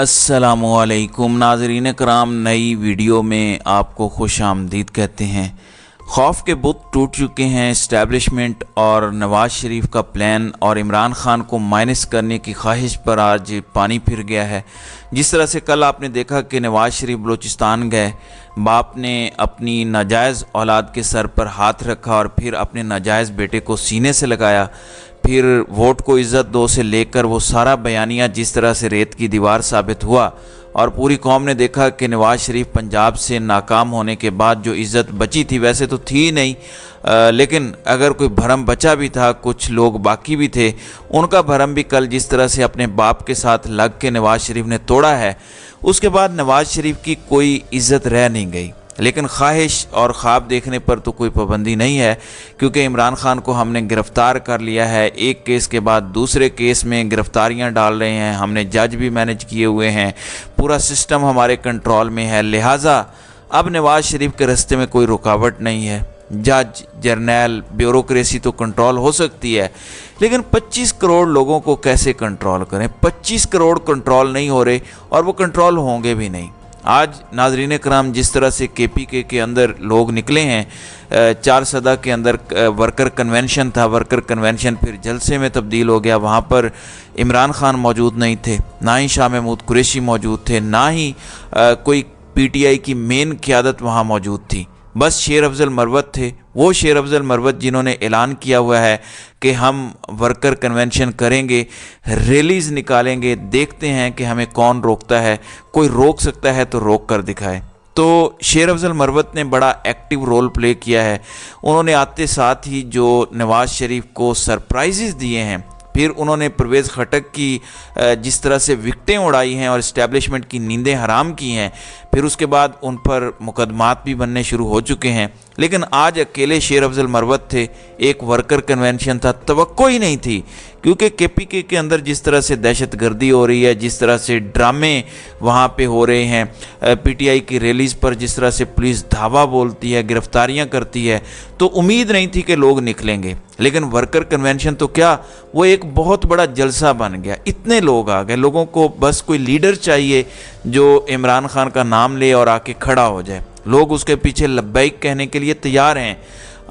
अस्सलामुअलैकुम नाज़रीन कराम, नई वीडियो में आपको खुश आमदीद कहते हैं। खौफ के बुत टूट चुके हैं इस्टेब्लिशमेंट और नवाज़ शरीफ का प्लान और इमरान खान को माइनस करने की ख्वाहिश पर आज पानी फिर गया है। जिस तरह से कल आपने देखा कि नवाज़ शरीफ बलूचिस्तान गए, बाप ने अपनी नाजायज़ औलाद के सर पर हाथ रखा और फिर अपने नाजायज़ बेटे को सीने से लगाया। फिर वोट को इज़्ज़त दो से लेकर वो सारा बयानिया जिस तरह से रेत की दीवार साबित हुआ और पूरी कौम ने देखा कि नवाज़ शरीफ पंजाब से नाकाम होने के बाद जो इज़्ज़त बची थी, वैसे तो थी नहीं, लेकिन अगर कोई भरम बचा भी था, कुछ लोग बाकी भी थे, उनका भरम भी कल जिस तरह से अपने बाप के साथ लग के नवाज़ शरीफ ने तोड़ा है, उसके बाद नवाज़ शरीफ की कोई इज़्ज़त रह नहीं गई। लेकिन ख्वाहिश और ख्वाब देखने पर तो कोई पाबंदी नहीं है, क्योंकि इमरान खान को हमने गिरफ़्तार कर लिया है। एक केस के बाद दूसरे केस में गिरफ़्तारियां डाल रहे हैं, हमने जज भी मैनेज किए हुए हैं, पूरा सिस्टम हमारे कंट्रोल में है। लिहाजा अब नवाज़ शरीफ के रास्ते में कोई रुकावट नहीं है। जज, जर्नैल, ब्यूरोक्रेसी तो कंट्रोल हो सकती है, लेकिन 25 करोड़ लोगों को कैसे कंट्रोल करें? 25 करोड़ कंट्रोल नहीं हो रहे और वो कंट्रोल होंगे भी नहीं। आज नाजरीन कराम, जिस तरह से KPK के अंदर लोग निकले हैं, 4 सदा के अंदर वर्कर कन्वेंशन था, वर्कर कन्वेंशन फिर जलसे में तब्दील हो गया। वहाँ पर इमरान खान मौजूद नहीं थे, ना ही शाह महमूद कुरैशी मौजूद थे, ना ही कोई PTI की मेन क़यादत वहाँ मौजूद थी। बस शेर अफजल मरवत थे, वो शेर अफजल मरवत जिन्होंने ऐलान किया हुआ है कि हम वर्कर कन्वेंशन करेंगे, रैलीज़ निकालेंगे, देखते हैं कि हमें कौन रोकता है, कोई रोक सकता है तो रोक कर दिखाए। तो शेर अफजल मरवत ने बड़ा एक्टिव रोल प्ले किया है। उन्होंने आते साथ ही जो नवाज़ शरीफ को सरप्राइजेज़ दिए हैं, फिर उन्होंने परवेज़ खटक की जिस तरह से विकटें उड़ाई हैं और इस्टेब्लिशमेंट की नींदें हराम की हैं, फिर उसके बाद उन पर मुकदमात भी बनने शुरू हो चुके हैं। लेकिन आज अकेले शेर अफजल मरवत थे, एक वर्कर कन्वेंशन था, तवक्को ही नहीं थी, क्योंकि KPK के अंदर जिस तरह से दहशत गर्दी हो रही है, जिस तरह से ड्रामे वहाँ पे हो रहे हैं, PTI की रैलीज़ पर जिस तरह से पुलिस धावा बोलती है, गिरफ्तारियाँ करती है, तो उम्मीद नहीं थी कि लोग निकलेंगे। लेकिन वर्कर कन्वेंशन तो क्या, वो एक बहुत बड़ा जलसा बन गया। इतने लोग आ गए, लोगों को बस कोई लीडर चाहिए जो इमरान खान का नाम ले और आके खड़ा हो जाए। लोग उसके पीछे लब्बैक कहने के लिए तैयार हैं।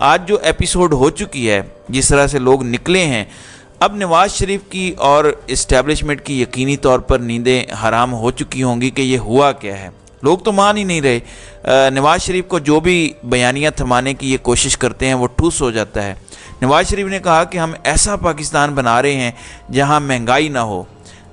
आज जो एपिसोड हो चुकी है, जिस तरह से लोग निकले हैं, अब नवाज़ शरीफ की और इस्टेब्लिशमेंट की यकीनी तौर पर नींदें हराम हो चुकी होंगी कि ये हुआ क्या है। लोग तो मान ही नहीं रहे। नवाज़ शरीफ को जो भी बयानियाँ थमाने की ये कोशिश करते हैं वो ठूस हो जाता है। नवाज़ शरीफ ने कहा कि हम ऐसा पाकिस्तान बना रहे हैं जहाँ महंगाई ना हो।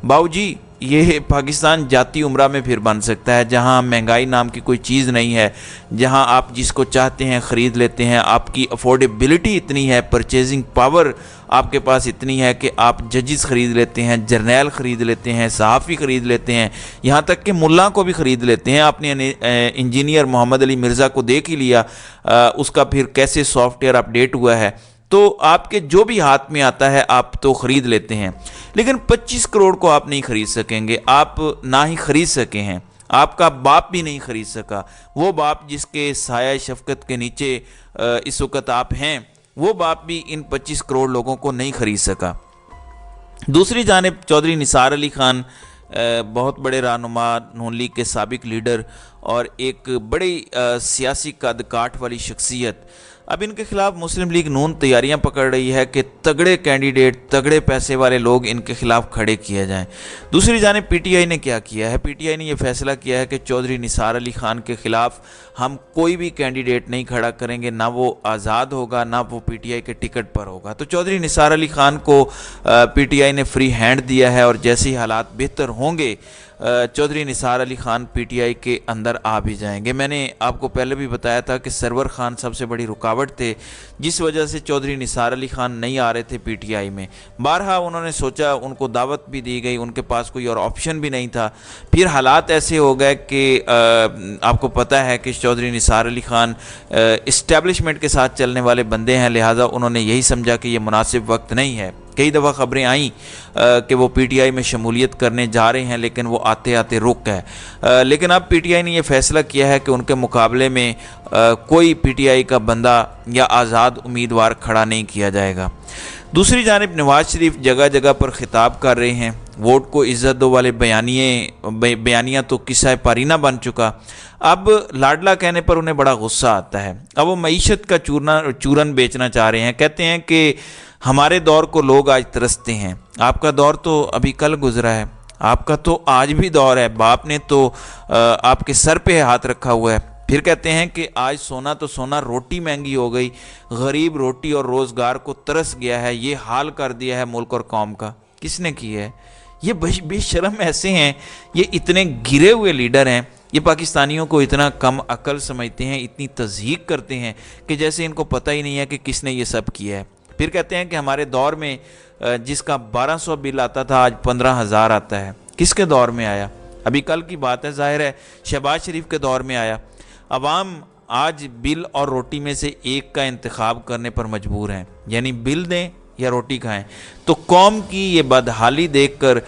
बाबूजी, ये पाकिस्तान जाती उम्रा में फिर बन सकता है, जहां महंगाई नाम की कोई चीज़ नहीं है, जहां आप जिसको चाहते हैं ख़रीद लेते हैं, आपकी अफोर्डेबिलिटी इतनी है, परचेजिंग पावर आपके पास इतनी है कि आप जजेस ख़रीद लेते हैं, जर्नैल ख़रीद लेते हैं, सहाफ़ी ख़रीद लेते हैं, यहाँ तक कि मुल्ला को भी ख़रीद लेते हैं। आपने इंजीनियर मोहम्मद अली मिर्ज़ा को देख ही लिया, उसका फिर कैसे सॉफ्टवेयर अपडेट हुआ है। तो आपके जो भी हाथ में आता है आप तो ख़रीद लेते हैं, लेकिन 25 करोड़ को आप नहीं ख़रीद सकेंगे। आप ना ही ख़रीद सके हैं, आपका बाप भी नहीं ख़रीद सका। वो बाप जिसके साया शफ़क़त के नीचे इस वक्त आप हैं, वो बाप भी इन 25 करोड़ लोगों को नहीं ख़रीद सका। दूसरी जानिब चौधरी निसार अली खान, बहुत बड़े रहनुमा, नून लीग के साबिक लीडर और एक बड़ी सियासी कद काठ वाली शख्सियत, अब इनके खिलाफ मुस्लिम लीग नून तैयारियां पकड़ रही है कि तगड़े कैंडिडेट, तगड़े पैसे वाले लोग इनके खिलाफ खड़े किए जाएं। दूसरी जानिब PTI ने क्या किया है? PTI ने यह फैसला किया है कि चौधरी निसार अली खान के खिलाफ हम कोई भी कैंडिडेट नहीं खड़ा करेंगे, ना वो आज़ाद होगा, ना वो PTI के टिकट पर होगा। तो चौधरी निसार अली खान को PTI ने फ्री हैंड दिया है और जैसे ही हालात बेहतर होंगे चौधरी निसार अली खान PTI के अंदर आ भी जाएंगे। मैंने आपको पहले भी बताया था कि सरवर खान सबसे बड़ी रुकावट थे, जिस वजह से चौधरी निसार अली खान नहीं आ रहे थे PTI में। बारहा उन्होंने सोचा, उनको दावत भी दी गई, उनके पास कोई और ऑप्शन भी नहीं था। फिर हालात ऐसे हो गए कि आपको पता है कि चौधरी निसार अली खान इस्टेब्लिशमेंट के साथ चलने वाले बंदे हैं, लिहाजा उन्होंने यही समझा कि ये मुनासिब वक्त नहीं है। कई दफ़ा ख़बरें आईं कि वो PTI में शमूलियत करने जा रहे हैं, लेकिन वो आते आते रुक गए। लेकिन अब PTI ने यह फ़ैसला किया है कि उनके मुकाबले में कोई PTI का बंदा या आज़ाद उम्मीदवार खड़ा नहीं किया जाएगा। दूसरी जानिब नवाज शरीफ जगह जगह पर खिताब कर रहे हैं, वोट को इज्जत दो वाले बयानिया तो किस्सा पारीना बन चुका। अब लाडला कहने पर उन्हें बड़ा गुस्सा आता है। अब वो मईशत का चूरन बेचना चाह रहे हैं। कहते हैं कि हमारे दौर को लोग आज तरसते हैं, आपका दौर तो अभी कल गुजरा है, आपका तो आज भी दौर है, बाप ने तो आपके सर पे हाथ रखा हुआ है। फिर कहते हैं कि आज सोना तो सोना, रोटी महंगी हो गई, गरीब रोटी और रोज़गार को तरस गया है, ये हाल कर दिया है मुल्क और कौम का। किसने किया है? ये बेशरम ऐसे हैं, ये इतने गिरे हुए लीडर हैं, ये पाकिस्तानियों को इतना कम अकल समझते हैं, इतनी तज़हीक करते हैं कि जैसे इनको पता ही नहीं है कि किसने ये सब किया है। फिर कहते हैं कि हमारे दौर में जिसका 1200 बिल आता था आज 15,000 आता है। किसके दौर में आया? अभी कल की बात है, जाहिर है शहबाज शरीफ के दौर में आया। अवाम आज बिल और रोटी में से एक का इंतखाब करने पर मजबूर हैं, यानी बिल दें या रोटी खाएं। तो कौम की ये बदहाली देखकर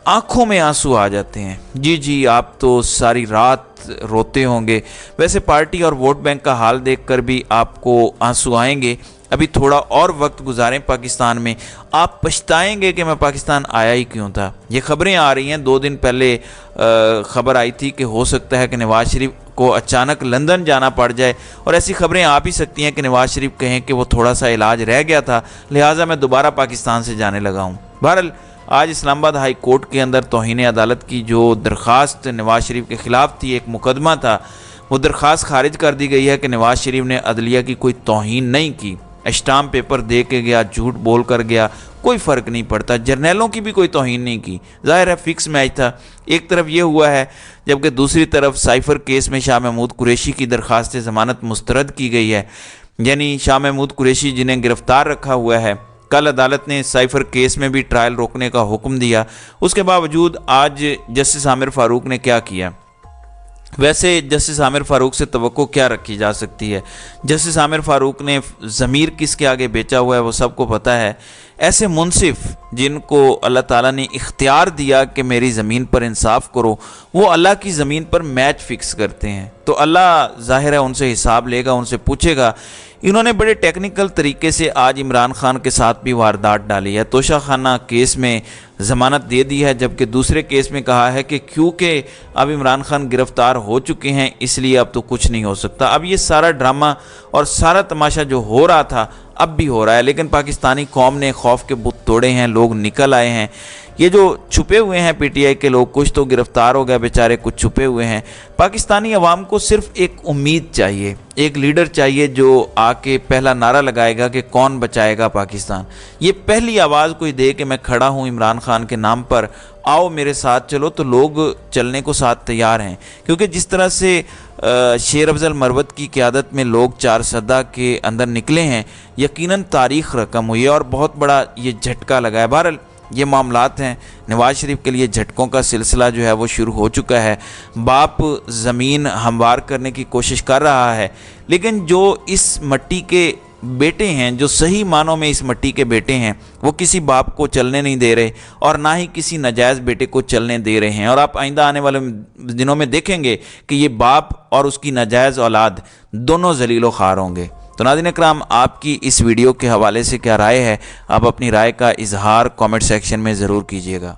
आंखों में आंसू आ जाते हैं। जी आप तो सारी रात रोते होंगे। वैसे पार्टी और वोट बैंक का हाल देखकर भी आपको आंसू आएंगे। अभी थोड़ा और वक्त गुजारें पाकिस्तान में, आप पछताएंगे कि मैं पाकिस्तान आया ही क्यों था। ये खबरें आ रही हैं, 2 दिन पहले खबर आई थी कि हो सकता है कि नवाज शरीफ को अचानक लंदन जाना पड़ जाए, और ऐसी खबरें आ भी सकती हैं कि नवाज शरीफ कहें कि वो थोड़ा सा इलाज रह गया था, लिहाजा मैं दोबारा पाकिस्तान से जाने लगा हूँ। बहरहाल आज इस्लामाबाद हाई कोर्ट के अंदर तौहीन अदालत की जो दरख्वास्त नवाज शरीफ के ख़िलाफ़ थी, एक मुकदमा था, वो दरख्वास्त खारिज कर दी गई है कि नवाज शरीफ ने अदलिया की कोई तौहीन नहीं की, स्टाम्प पेपर दे के गया, झूठ बोल कर गया, कोई फ़र्क नहीं पड़ता। जर्नैलों की भी कोई तौहीन नहीं की, ज़ाहिर है फिक्स मैच था। एक तरफ ये हुआ है, जबकि दूसरी तरफ साइफ़र केस में शाह महमूद कुरैशी की दरख्वास्त ज़मानत मुस्तरद की गई है, यानी शाह महमूद कुरैशी जिन्हें गिरफ़्तार रखा हुआ है। कल अदालत ने साइफ़र केस में भी ट्रायल रोकने का हुक्म दिया। उसके बावजूद आज जस्टिस आमिर फ़ारूक ने क्या किया? वैसे जस्टिस आमिर फ़ारूक से तवक्को क्या रखी जा सकती है? जस्टिस आमिर फ़ारूक ने ज़मीर किसके आगे बेचा हुआ है वो सबको पता है। ऐसे मुनसिफ जिनको अल्लाह ताला ने इख्तियार दिया कि मेरी ज़मीन पर इंसाफ करो, वो अल्लाह की ज़मीन पर मैच फ़िक्स करते हैं, तो अल्लाह ज़ाहिर है उनसे हिसाब लेगा, उनसे पूछेगा। इन्होंने बड़े टेक्निकल तरीके से आज इमरान खान के साथ भी वारदात डाली है। तोशा खाना केस में ज़मानत दे दी है, जबकि दूसरे केस में कहा है कि क्योंकि अब इमरान खान गिरफ़्तार हो चुके हैं इसलिए अब तो कुछ नहीं हो सकता। अब ये सारा ड्रामा और सारा तमाशा जो हो रहा था अब भी हो रहा है, लेकिन पाकिस्तानी कौम ने खौफ के बुत तोड़े हैं, लोग निकल आए हैं। ये जो छुपे हुए हैं पीटीआई के लोग, कुछ तो गिरफ़्तार हो गए बेचारे, कुछ छुपे हुए हैं। पाकिस्तानी अवाम को सिर्फ एक उम्मीद चाहिए, एक लीडर चाहिए जो आके पहला नारा लगाएगा कि कौन बचाएगा पाकिस्तान। ये पहली आवाज़ कोई दे कि मैं खड़ा हूँ इमरान खान के नाम पर, आओ मेरे साथ चलो, तो लोग चलने को साथ तैयार हैं। क्योंकि जिस तरह से शेर अफजल मरवत की क़यादत में लोग 4 सदा के अंदर निकले हैं, यकीनन तारीख़ रकम हुई है और बहुत बड़ा ये झटका लगा है। बहरहाल ये मामलात हैं, नवाज शरीफ के लिए झटकों का सिलसिला जो है वो शुरू हो चुका है। बाप ज़मीन हमवार करने की कोशिश कर रहा है, लेकिन जो इस मट्टी के बेटे हैं, जो सही मानों में इस मट्टी के बेटे हैं, वो किसी बाप को चलने नहीं दे रहे और ना ही किसी नाजायज़ बेटे को चलने दे रहे हैं। और आप आइंदा आने वाले दिनों में देखेंगे कि ये बाप और उसकी नाजायज़ औलाद दोनों ज़लील व ख़ार होंगे। तो नाज़रीन इकराम, आपकी इस वीडियो के हवाले से क्या राय है? आप अपनी राय का इजहार कमेंट सेक्शन में ज़रूर कीजिएगा।